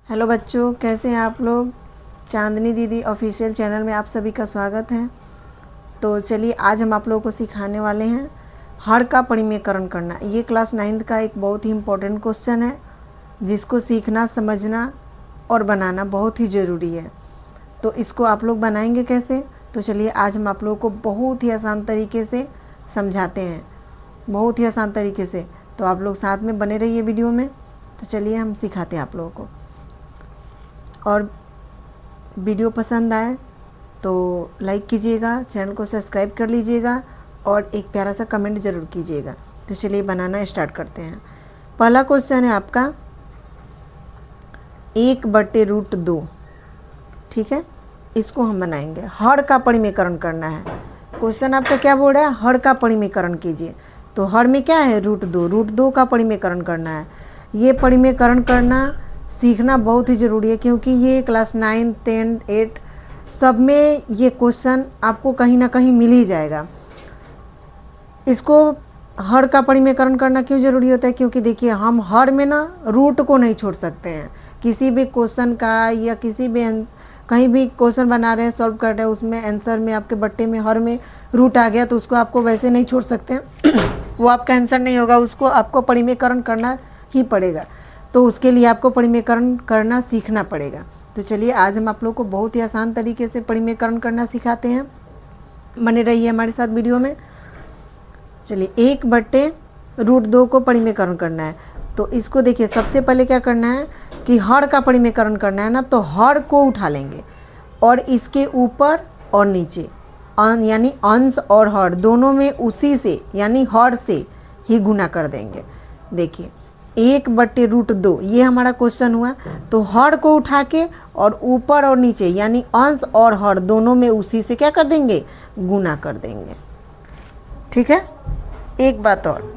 Hello बच्चों, कैसे हैं आप लोग। चांदनी दीदी ऑफिशियल चैनल में आप सभी का स्वागत है। तो चलिए आज हम आप लोगों को सिखाने वाले हैं हर का परिमेयकरण करना। ये क्लास 9th का एक बहुत ही इम्पोर्टेंट क्वेश्चन है जिसको सीखना, समझना और बनाना बहुत ही ज़रूरी है। तो इसको आप लोग बनाएंगे कैसे, तो चलिए आज हम आप लोगों को बहुत ही आसान तरीके से समझाते हैं, बहुत ही आसान तरीके से। तो आप लोग साथ में बने रहिए वीडियो में। तो चलिए हम सिखाते हैं आप लोगों को। और वीडियो पसंद आए तो लाइक कीजिएगा, चैनल को सब्सक्राइब कर लीजिएगा और एक प्यारा सा कमेंट ज़रूर कीजिएगा। तो चलिए बनाना स्टार्ट करते हैं। पहला क्वेश्चन है आपका 1/√2। ठीक है, इसको हम बनाएंगे। हर का परिमेयकरण करना है। क्वेश्चन आपका क्या बोल रहा है, हर का परिमेयकरण कीजिए। तो हर में क्या है, √2। √2 का परिमेयकरण करना है। ये परिमेयकरण करना सीखना बहुत ही ज़रूरी है क्योंकि ये क्लास 9, 10, 8 सब में ये क्वेश्चन आपको कहीं ना कहीं मिल ही जाएगा। इसको हर का परिमेयकरण करना क्यों ज़रूरी होता है, क्योंकि देखिए हम हर में ना रूट को नहीं छोड़ सकते हैं। किसी भी क्वेश्चन का या किसी भी कहीं भी क्वेश्चन बना रहे हैं, सॉल्व कर रहे हैं, उसमें आंसर में आपके बट्टे में हर में रूट आ गया तो उसको आपको वैसे नहीं छोड़ सकते हैं वो आपका आंसर नहीं होगा, उसको आपको परिमेयकरण करना ही पड़ेगा। तो उसके लिए आपको परिमेयकरण करना सीखना पड़ेगा। तो चलिए आज हम आप लोग को बहुत ही आसान तरीके से परिमेयकरण करना सिखाते हैं। बने रहिए हमारे साथ वीडियो में। चलिए 1/√2 को परिमेयकरण करना है। तो इसको देखिए, सबसे पहले क्या करना है कि हर का परिमेयकरण करना है ना, तो हर को उठा लेंगे और इसके ऊपर और नीचे यानी अंश और हर दोनों में उसी से यानी हर से ही गुना कर देंगे। देखिए 1/√2 ये हमारा क्वेश्चन हुआ। तो हर को उठा के और ऊपर और नीचे यानी अंश और हर दोनों में उसी से क्या कर देंगे, गुना कर देंगे। ठीक है। एक बात और,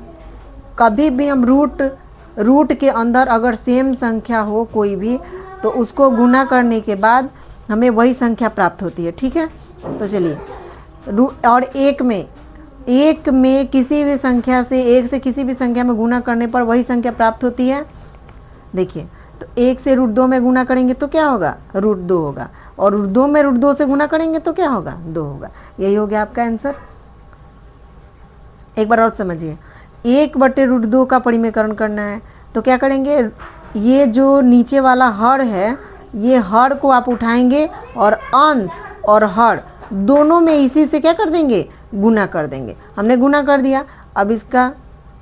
कभी भी हम रूट के अंदर अगर सेम संख्या हो कोई भी, तो उसको गुना करने के बाद हमें वही संख्या प्राप्त होती है। ठीक है। तो चलिए और एक में किसी भी संख्या से, एक से किसी भी संख्या में गुना करने पर वही संख्या प्राप्त होती है। देखिए तो 1 से √2 में गुना करेंगे तो क्या होगा, √2 होगा, और √2 में √2 से गुना करेंगे तो क्या होगा, 2 होगा। यही हो गया आपका आंसर। एक बार और समझिए, 1/√2 का परिमेयकरण करना है तो क्या करेंगे, ये जो नीचे वाला हर है, ये हर को आप उठाएंगे और अंश और हर दोनों में इसी से क्या कर देंगे, गुना कर देंगे। हमने गुना कर दिया, अब इसका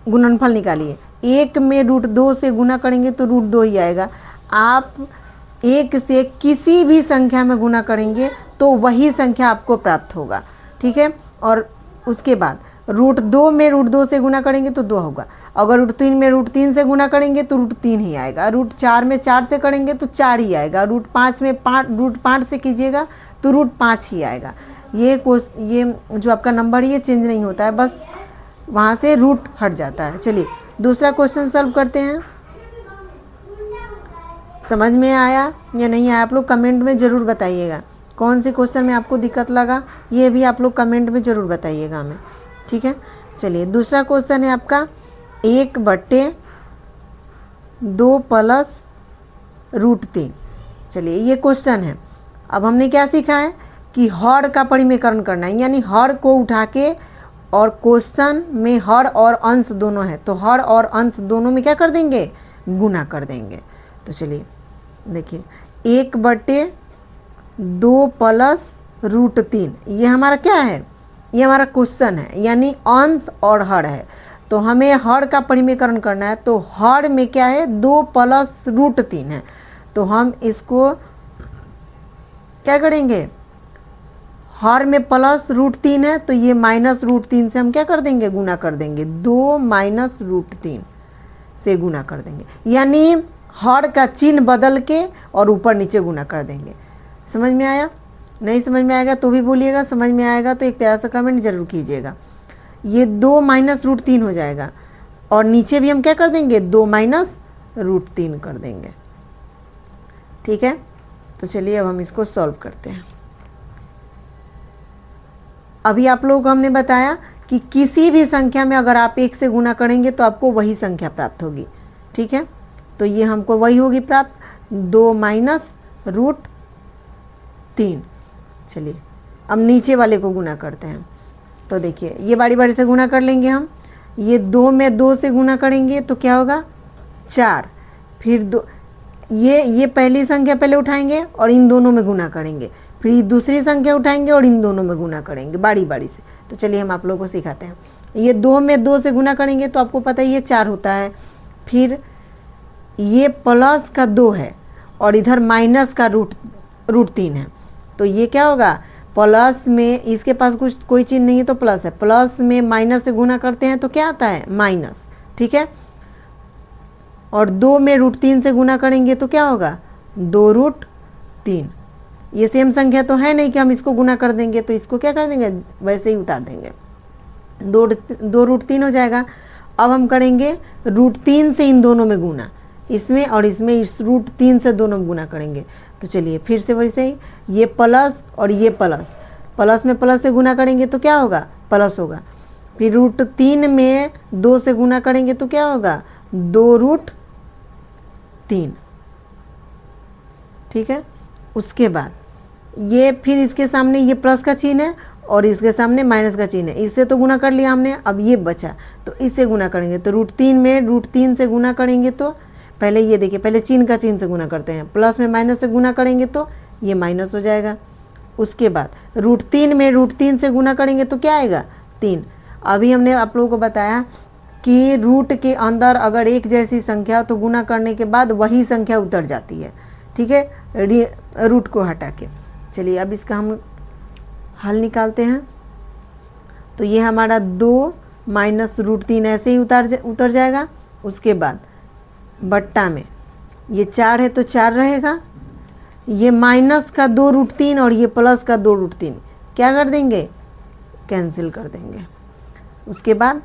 गुणनफल निकालिए। 1 में √2 से गुना करेंगे तो √2 ही आएगा। आप 1 से किसी भी संख्या में गुना करेंगे तो वही संख्या आपको प्राप्त होगा। ठीक है। और उसके बाद √2 में √2 से गुना करेंगे तो 2 होगा। अगर √3 में √3 से गुना करेंगे तो √3 ही आएगा। √4 में 4 से करेंगे तो 4 ही आएगा। √5 में √5 से कीजिएगा तो √5 ही आएगा। ये जो आपका नंबर ये चेंज नहीं होता है, बस वहाँ से रूट हट जाता है। चलिए दूसरा क्वेश्चन सॉल्व करते हैं। समझ में आया या नहीं आया, आप लोग कमेंट में ज़रूर बताइएगा। कौन से क्वेश्चन में आपको दिक्कत लगा ये भी आप लोग कमेंट में ज़रूर बताइएगा हमें। ठीक है। चलिए दूसरा क्वेश्चन है आपका 1/2 + √3। चलिए ये क्वेश्चन है। अब हमने क्या सीखा है कि हर का परिमेयकरण करना है, यानी हर को उठा के, और क्वेश्चन में हर और अंश दोनों है तो हर और अंश दोनों में क्या कर देंगे, गुना कर देंगे। तो चलिए देखिए 1/2 + √3 ये हमारा क्या है, ये हमारा क्वेश्चन है, यानी अंश और हर है। तो हमें हर का परिमेयकरण करना है। तो हर में क्या है, 2 + √3 है। तो हम इसको क्या करेंगे, हर में प्लस √3 है तो ये -√3 से हम क्या कर देंगे, गुना कर देंगे। 2 - √3 से गुना कर देंगे, यानी हर का चिन्ह बदल के और ऊपर नीचे गुना कर देंगे। समझ में आया, नहीं समझ में आएगा तो भी बोलिएगा, समझ में आएगा तो एक प्यारा सा कमेंट जरूर कीजिएगा। ये 2 - √3 हो जाएगा और नीचे भी हम क्या कर देंगे, 2 - √3 कर देंगे। ठीक है। तो चलिए अब हम इसको सॉल्व करते हैं। अभी आप लोग को हमने बताया कि किसी भी संख्या में अगर आप 1 से गुना करेंगे तो आपको वही संख्या प्राप्त होगी। ठीक है। तो ये हमको वही होगी प्राप्त। 2 माइनस रूट 3। चलिए अब नीचे वाले को गुना करते हैं। तो देखिए ये बारी बारी से गुना कर लेंगे हम। ये 2 में 2 से गुना करेंगे तो क्या होगा 4। फिर ये पहली संख्या पहले उठाएंगे और इन दोनों में गुना करेंगे, फिर दूसरी संख्या उठाएंगे और इन दोनों में गुना करेंगे बारी बारी से। तो चलिए हम आप लोगों को सिखाते हैं। ये 2 में 2 से गुना करेंगे तो आपको पता है ये 4 होता है। फिर ये प्लस का 2 है और इधर माइनस का रूट 3 है। तो ये क्या होगा, प्लस में इसके पास कुछ कोई चिन्ह नहीं है तो प्लस है, प्लस में माइनस से गुना करते हैं तो क्या आता है माइनस। ठीक है, और 2 में रूट 3 से गुना करेंगे तो क्या होगा 2 रूट 3। ये सेम संख्या तो है नहीं कि हम इसको गुना कर देंगे, तो इसको क्या कर देंगे वैसे ही उतार देंगे, 2 रूट 3 हो जाएगा। अब हम करेंगे रूट 3 से इन दोनों में गुना, इसमें और इसमें इस रूट 3 से दोनों में गुना करेंगे। तो चलिए फिर से वैसे ही ये प्लस और ये प्लस, प्लस में प्लस से गुना करेंगे तो क्या होगा प्लस होगा। फिर रूट 3 में 2 से गुना करेंगे तो क्या होगा 2 रूट 3। ठीक है, उसके बाद ये फिर इसके सामने ये प्लस का चिन्ह है और इसके सामने माइनस का चिन्ह है, इससे तो गुना कर लिया हमने। अब ये बचा तो इससे गुना करेंगे, तो रूट 3 में रूट 3 से गुना करेंगे तो पहले ये देखिए, पहले चिन्ह का चिन्ह से गुना करते हैं, प्लस में माइनस से गुना करेंगे तो ये माइनस हो जाएगा। उसके बाद रूट 3 में रूट 3 से गुना करेंगे तो क्या आएगा 3। अभी हमने आप लोगों को बताया कि रूट के अंदर अगर एक जैसी संख्या तो गुना करने के बाद वही संख्या उतर जाती है। ठीक है, रूट को हटा के। चलिए अब इसका हम हल निकालते हैं। तो ये हमारा 2 माइनस रूट 3 ऐसे ही उतर जाएगा। उसके बाद बट्टा में ये 4 है तो 4 रहेगा, ये माइनस का 2 रूट 3 और ये प्लस का 2 रूट 3 क्या कर देंगे कैंसिल कर देंगे। उसके बाद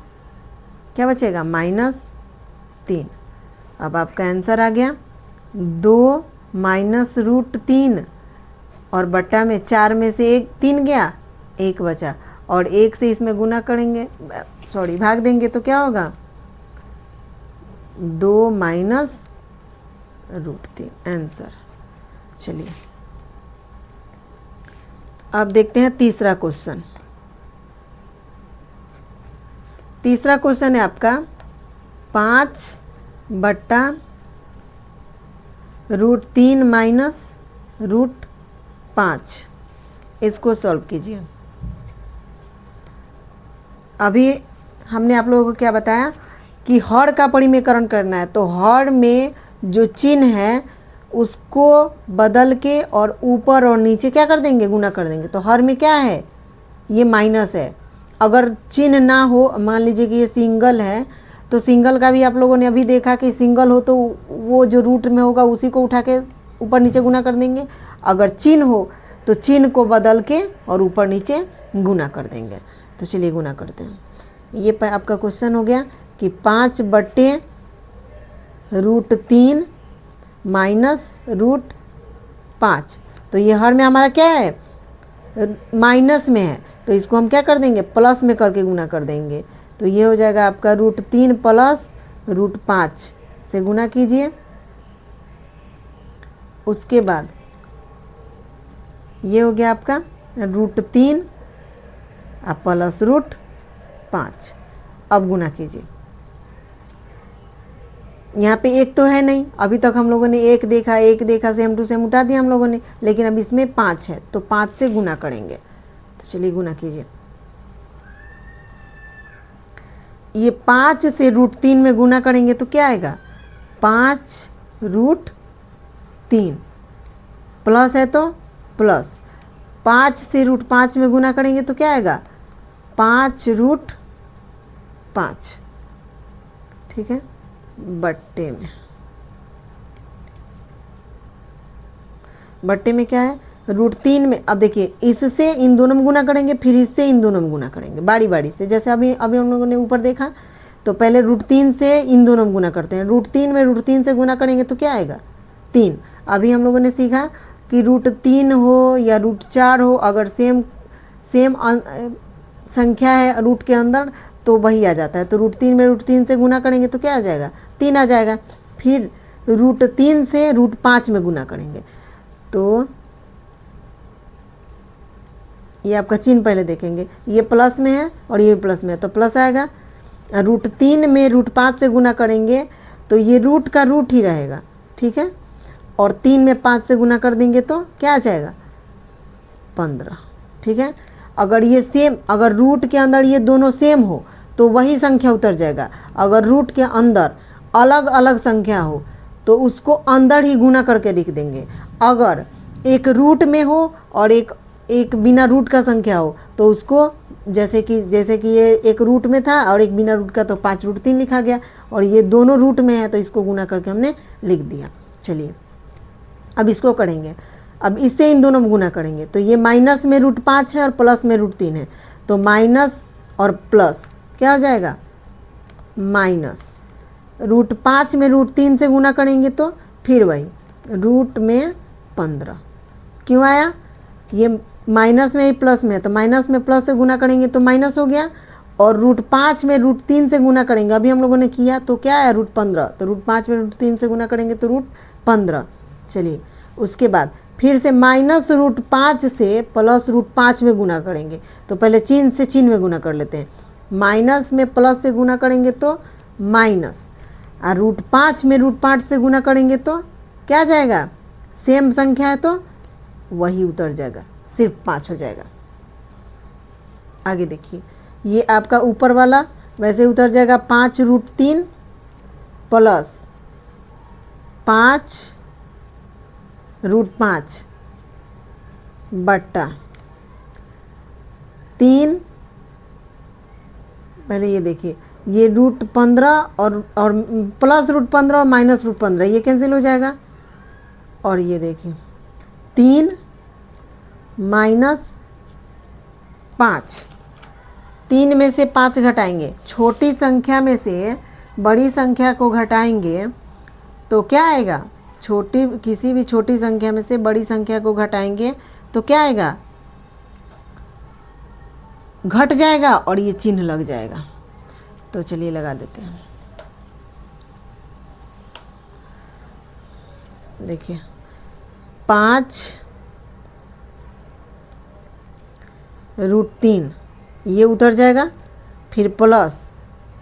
क्या बचेगा -3। अब आपका आंसर आ गया 2 माइनस रूट 3 और बट्टा में 4 में से 3 गया, 1 बचा और 1 से इसमें गुना करेंगे, सॉरी भाग देंगे तो क्या होगा 2 माइनस रूट 3 आंसर। चलिए अब देखते हैं तीसरा क्वेश्चन। तीसरा क्वेश्चन है आपका 5 बट्टा रूट 3 माइनस रूट 5। इसको सॉल्व कीजिए। अभी हमने आप लोगों को क्या बताया कि हर का परिमेयकरण करना है, तो हर में जो चिन्ह है उसको बदल के और ऊपर और नीचे क्या कर देंगे गुना कर देंगे। तो हर में क्या है ये माइनस है, अगर चिन्ह ना हो, मान लीजिए कि ये सिंगल है तो सिंगल का भी आप लोगों ने अभी देखा कि सिंगल हो तो वो जो रूट में होगा उसी को उठा के ऊपर नीचे गुना कर देंगे। अगर चिन्ह हो तो चिन्ह को बदल के और ऊपर नीचे गुना कर देंगे। तो चलिए गुना करते हैं। ये आपका क्वेश्चन हो गया कि 5 बट्टे रूट 3 माइनस रूट 5। तो ये हर में हमारा क्या है माइनस में है, तो इसको हम क्या कर देंगे प्लस में करके गुना कर देंगे। तो ये हो जाएगा आपका रूट 3 प्लस रूट 5 से गुना कीजिए। उसके बाद ये हो गया आपका रूट 3 प्लस रूट 5। अब गुना कीजिए। यहाँ पे 1 तो है नहीं, अभी तक हम लोगों ने 1 देखा सेम टू सेम उतार दिया हम लोगों ने, लेकिन अब इसमें 5 है तो 5 से गुना करेंगे। तो चलिए गुना कीजिए। ये 5 से रूट 3 में गुना करेंगे तो क्या आएगा 5 रूट 3, प्लस है तो प्लस 5 से रूट 5 में गुना करेंगे तो क्या आएगा 5 रूट 5। ठीक है, बट्टे में क्या है रूट 3 में। अब देखिए इससे इन दोनों में गुना करेंगे, फिर इससे इन दोनों में गुना करेंगे बारी बारी से। जैसे अभी हम लोगों ने ऊपर देखा तो पहले रूट 3 से इन दोनों में गुना करते हैं, रूट 3 में रूट 3 से गुना करेंगे तो क्या आएगा 3। अभी हम लोगों ने सीखा कि रूट 3 हो या रूट 4 हो, अगर सेम संख्या है रूट के अंदर तो वही आ जाता है। तो रूट 3 में रूट 3 से गुना करेंगे तो क्या आ जाएगा 3 आ जाएगा। फिर √3 से √5 में गुना करेंगे। तो ये आपका चिन्ह पहले देखेंगे, ये प्लस में है और ये प्लस में है तो प्लस आएगा। √3 में √5 से गुना करेंगे तो ये रूट का रूट ही रहेगा, ठीक है। और 3 में 5 से गुना कर देंगे तो क्या आ जाएगा 15, ठीक है। अगर ये सेम, अगर रूट के अंदर ये दोनों सेम हो तो वही संख्या उतर जाएगा। अगर रूट के अंदर अलग अलग संख्या हो तो उसको अंदर ही गुना करके लिख देंगे। अगर एक रूट में हो और एक बिना रूट का संख्या हो तो उसको जैसे कि ये एक रूट में था और एक बिना रूट का तो 5√3 लिखा गया, और ये दोनों रूट में है तो इसको गुना करके हमने लिख दिया। चलिए अब इसको करेंगे, अब इससे इन दोनों में गुना करेंगे तो ये माइनस में √5 है और प्लस में √3 है, तो माइनस और प्लस क्या हो जाएगा माइनस। √5 में √3 से गुना करेंगे तो फिर वही रूट में 15। क्यों आया, ये माइनस में ही प्लस में है तो माइनस में प्लस से गुना करेंगे तो माइनस हो गया, और √5 में √3 से गुना करेंगे, अभी हम लोगों ने किया तो क्या आया √15, तो √5 में √3 से गुना करेंगे तो √15। चलिए उसके बाद फिर से माइनस √5 से प्लस √5 में गुना करेंगे, तो पहले चिन्ह से चिन्ह में गुना कर लेते हैं। माइनस में प्लस से गुना करेंगे तो माइनस, और √5 में √5 से गुना करेंगे तो क्या जाएगा, सेम संख्या है तो वही उतर जाएगा, सिर्फ 5 हो जाएगा। आगे देखिए, ये आपका ऊपर वाला वैसे उतर जाएगा 5√3 प्लस 5√5 बट्टा 3, पहले ये देखिए ये √15 और प्लस √15 और माइनस √15 ये कैंसिल हो जाएगा, और ये देखिए 3 माइनस 5, 3 में से 5 घटाएंगे, छोटी संख्या में से बड़ी संख्या को घटाएंगे तो क्या आएगा, किसी भी छोटी संख्या में से बड़ी संख्या को घटाएंगे तो क्या आएगा, घट जाएगा और ये चिन्ह लग जाएगा। तो चलिए लगा देते हैं, देखिए 5√3 ये उतर जाएगा, फिर प्लस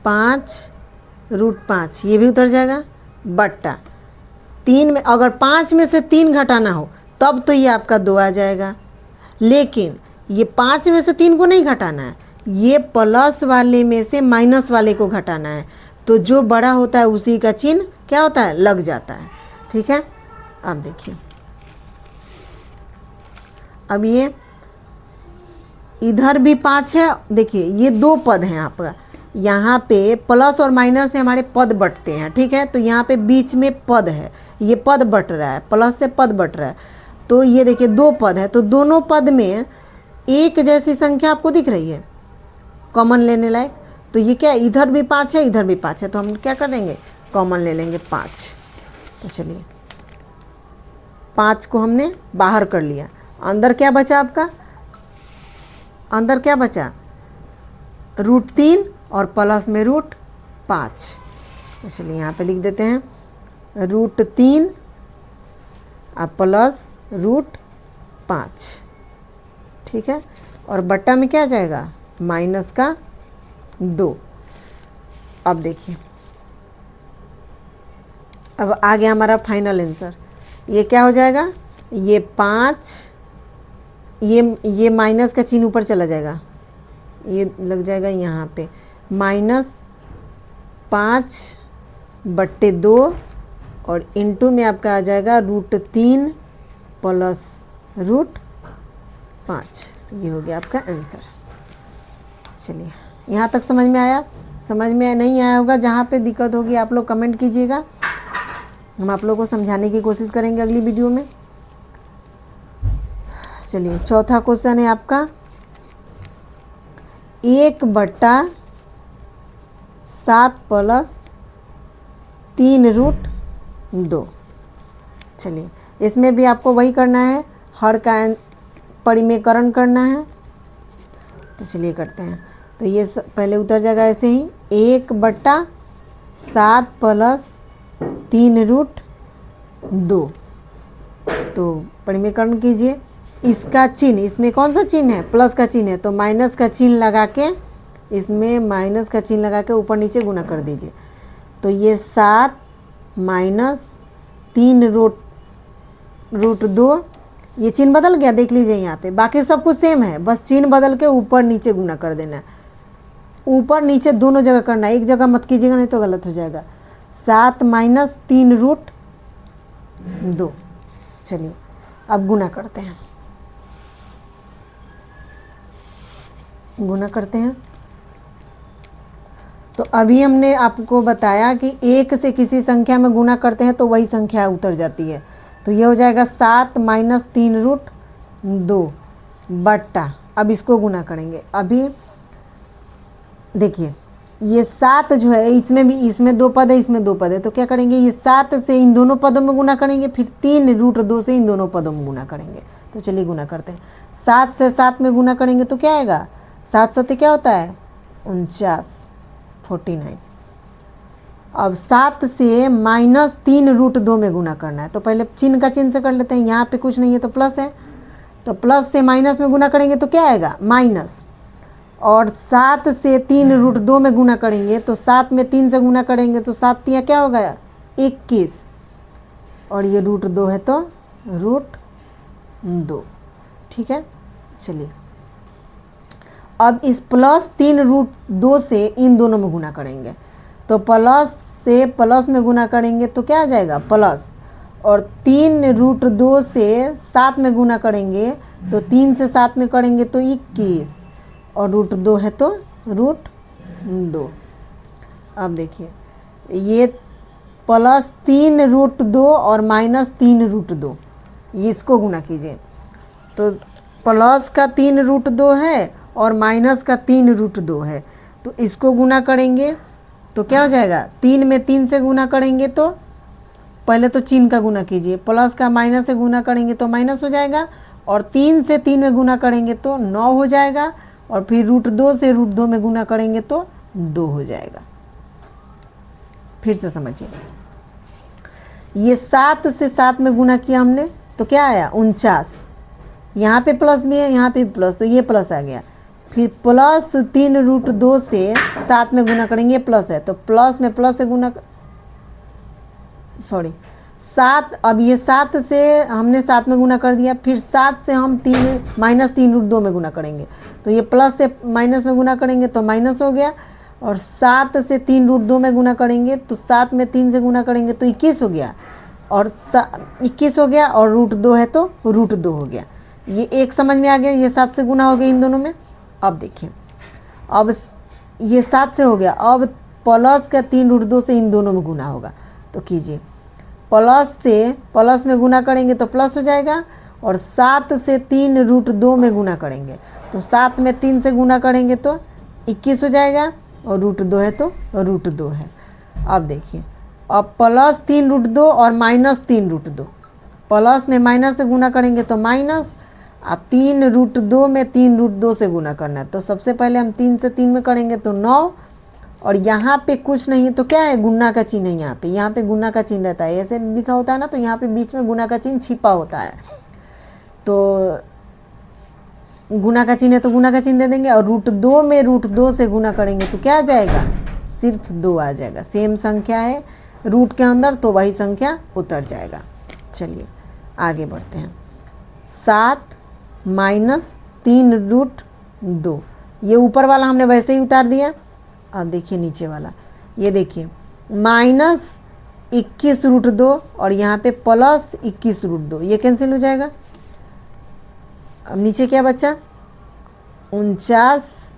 5√5 ये भी उतर जाएगा, बट्टा 3 में, अगर 5 में से 3 घटाना हो तब तो ये आपका 2 आ जाएगा, लेकिन ये 5 में से 3 को नहीं घटाना है, ये प्लस वाले में से माइनस वाले को घटाना है, तो जो बड़ा होता है उसी का चिन्ह क्या होता है लग जाता है, ठीक है। अब देखिए, अब ये इधर भी 5 है, देखिए ये 2 पद हैं आपका, यहाँ पे प्लस और माइनस से हमारे पद बटते हैं, ठीक है। तो यहाँ पे बीच में पद है, ये पद बट रहा है, प्लस से पद बट रहा है, तो ये देखिए 2 पद है, तो दोनों पद में एक जैसी संख्या आपको दिख रही है कॉमन लेने लायक, तो ये क्या, इधर भी 5 है इधर भी 5 है, तो हम क्या कर देंगे कॉमन ले लेंगे 5। तो चलिए 5 को हमने बाहर कर लिया, अंदर क्या बचा आपका, अंदर क्या बचा √3 और प्लस में √5। तो चलिए यहाँ पे लिख देते हैं √3 और प्लस √5, ठीक है। और बट्टा में क्या जाएगा माइनस का 2। अब देखिए, अब आ गया हमारा फाइनल आंसर, ये क्या हो जाएगा, ये 5, ये माइनस का चिन्ह ऊपर चला जाएगा, ये लग जाएगा यहाँ पे -5/2 और इनटू में आपका आ जाएगा √3 प्लस √5, ये हो गया आपका आंसर। चलिए यहाँ तक समझ में आया, समझ में नहीं आया होगा, जहाँ पे दिक्कत होगी आप लोग कमेंट कीजिएगा, हम आप लोगों को समझाने की कोशिश करेंगे अगली वीडियो में। चलिए चौथा क्वेश्चन है आपका 1/7 प्लस 3√2। चलिए इसमें भी आपको वही करना है, हर का परिमेयकरण करना है, तो चलिए करते हैं। तो ये पहले उतर जाएगा ऐसे ही 1/7 प्लस 3√2 2। तो परिमीकरण कीजिए। इसका चिन्ह, इसमें कौन सा चिन्ह है, प्लस का चिन्ह है, तो माइनस का चिन्ह लगा के, इसमें माइनस का चिन्ह लगा के ऊपर नीचे गुना कर दीजिए। तो ये 7 माइनस 3 रूट 2, ये चिन्ह बदल गया, देख लीजिए यहाँ पे। बाकी सब कुछ सेम है, बस चिन्ह बदल के ऊपर नीचे गुना कर देना है। ऊपर नीचे दोनों जगह करना है, एक जगह मत कीजिएगा नहीं तो गलत हो जाएगा। 7 माइनस 3 रूट 2। चलिए अब गुना करते हैं, गुना करते हैं। तो अभी हमने आपको बताया कि 1 से किसी संख्या में गुना करते हैं तो वही संख्या उतर जाती है। तो ये हो जाएगा 7 माइनस 3 रूट 2 बट्टा, अब इसको गुना करेंगे। अभी देखिए ये 7 जो है, इसमें भी, इसमें 2 पद है, इसमें 2 पद है, तो क्या करेंगे, ये 7 से इन दोनों पदों में गुना करेंगे, फिर 3 रूट 2 से इन दोनों पदों में गुना करेंगे। तो चलिए गुना करते हैं। 7 से 7 में गुना करेंगे तो क्या आएगा, 7 7 क्या होता है 49, 49। अब 7 से माइनस 3 रूट 2 में गुना करना है, तो पहले चिन्ह का चिन्ह से कर लेते हैं। यहाँ पे कुछ नहीं है तो प्लस है, तो प्लस से माइनस में गुना करेंगे तो क्या आएगा माइनस। और 7 से 3 रूट 2 में गुना करेंगे तो 7 में 3 से गुना करेंगे तो 7 तिया क्या होगा 21, और ये रूट 2 है तो रूट 2। ठीक है, चलिए अब इस प्लस 3 रूट 2 से इन दोनों में गुना करेंगे, तो प्लस से प्लस में गुना करेंगे तो क्या आ जाएगा प्लस, और 3 रूट 2 से 7 में गुना करेंगे तो 3 से 7 में करेंगे तो 21, और रूट 2 है तो रूट 2। अब देखिए ये प्लस 3 रूट 2 और माइनस 3 रूट 2, ये इसको गुना कीजिए। तो प्लस का 3 रूट 2 है और माइनस का 3 रूट 2 है, तो इसको गुना करेंगे तो क्या हो जाएगा, 3 में 3 से गुना करेंगे तो पहले तो चिन्ह का गुना कीजिए, प्लस का माइनस से गुना करेंगे तो माइनस हो जाएगा, और 3 से 3 में गुना करेंगे तो 9 हो जाएगा, और फिर रूट 2 से रूट 2 में गुना करेंगे तो 2 हो जाएगा। फिर से समझिए, ये 7 से 7 में गुना किया हमने तो क्या आया 49, यहाँ पे प्लस भी है, यहाँ पे प्लस, तो ये प्लस आ गया। फिर प्लस 3 रूट 2 से 7 में गुना करेंगे, प्लस है तो प्लस में प्लस से गुना, सॉरी 7, अब ये 7 से हमने 7 में गुना कर दिया, फिर 7 से हम 3 माइनस 3 रूट 2 में गुना करेंगे, तो ये प्लस से माइनस में गुना करेंगे तो माइनस हो गया, और 7 से 3 रूट 2 में गुना करेंगे तो 7 में 3 से गुना करेंगे तो 21 हो गया, और 21 हो गया, और रूट 2 है तो रूट 2 हो गया। ये एक समझ में आ गया, ये 7 से गुना हो गया इन दोनों में। अब देखिए, अब ये 7 से हो गया, अब प्लस का 3 रूट 2 से इन दोनों में गुना होगा, तो कीजिए प्लस से प्लस में गुना करेंगे तो प्लस हो जाएगा, और 7 से 3 रूट 2 में गुना करेंगे तो 7 में 3 से गुना करेंगे तो 21 हो जाएगा, और रूट 2 है तो रूट 2 है। अब देखिए, अब प्लस 3 रूट 2 और माइनस 3 रूट 2, प्लस में माइनस से गुना करेंगे तो माइनस, अब 3 रूट 2 में 3 रूट 2 से गुना करना है, तो सबसे पहले हम 3 से 3 में करेंगे तो 9, और यहाँ पे कुछ नहीं है तो क्या है गुना का चिन्ह है, यहाँ पे गुना का चिन्ह रहता है, ऐसे लिखा होता है ना, तो यहाँ पे बीच में गुना का चिन्ह छिपा होता है, तो गुना का चिन्ह है तो गुना का चिन्ह दे देंगे, और रूट 2 में रूट 2 से गुना करेंगे तो क्या आ जाएगा सिर्फ 2 आ जाएगा। सेम संख्या है रूट के अंदर तो वही संख्या उतर जाएगा। चलिए आगे बढ़ते हैं। 7 माइनस 3 रूट 2, ये ऊपर वाला हमने वैसे ही उतार दिया। अब देखिए नीचे वाला, ये देखिए माइनस 21 रूट 2 और यहाँ पे प्लस 21 रूट 2, ये कैंसिल हो जाएगा। अब नीचे क्या बचा 49,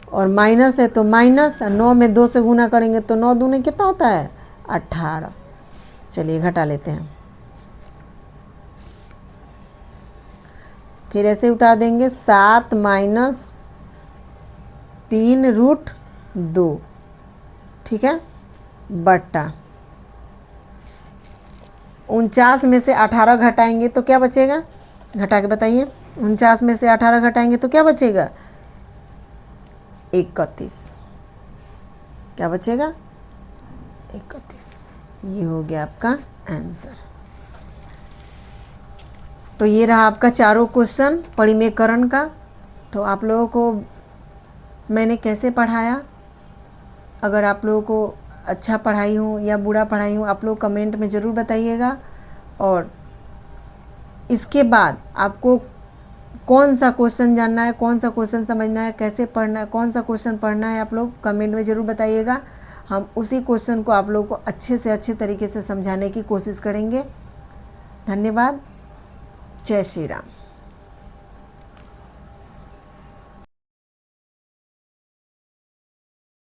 और माइनस है तो माइनस, 9 में 2 से गुना करेंगे तो 9 दूने कितना होता है 18। चलिए घटा लेते हैं, फिर ऐसे उतार देंगे 7 माइनस 3 रूट 2, ठीक है, बट्टा 49 में से 18 घटाएंगे तो क्या बचेगा, घटा के बताइए। 49 में से 18 घटाएंगे तो क्या बचेगा 31, क्या बचेगा 31। ये हो गया आपका आंसर। तो ये रहा आपका चारों क्वेश्चन परिमेयकरण का। तो आप लोगों को मैंने कैसे पढ़ाया, अगर आप लोगों को अच्छा पढ़ाई हूँ या बुरा पढ़ाई हूँ, आप लोग कमेंट में ज़रूर बताइएगा। और इसके बाद आपको कौन सा क्वेश्चन जानना है, कौन सा क्वेश्चन समझना है, कैसे पढ़ना है, कौन सा क्वेश्चन पढ़ना है, आप लोग कमेंट में ज़रूर बताइएगा। हम उसी क्वेश्चन को आप लोगों को अच्छे से अच्छे तरीके से समझाने की कोशिश करेंगे। धन्यवाद। जय श्री राम।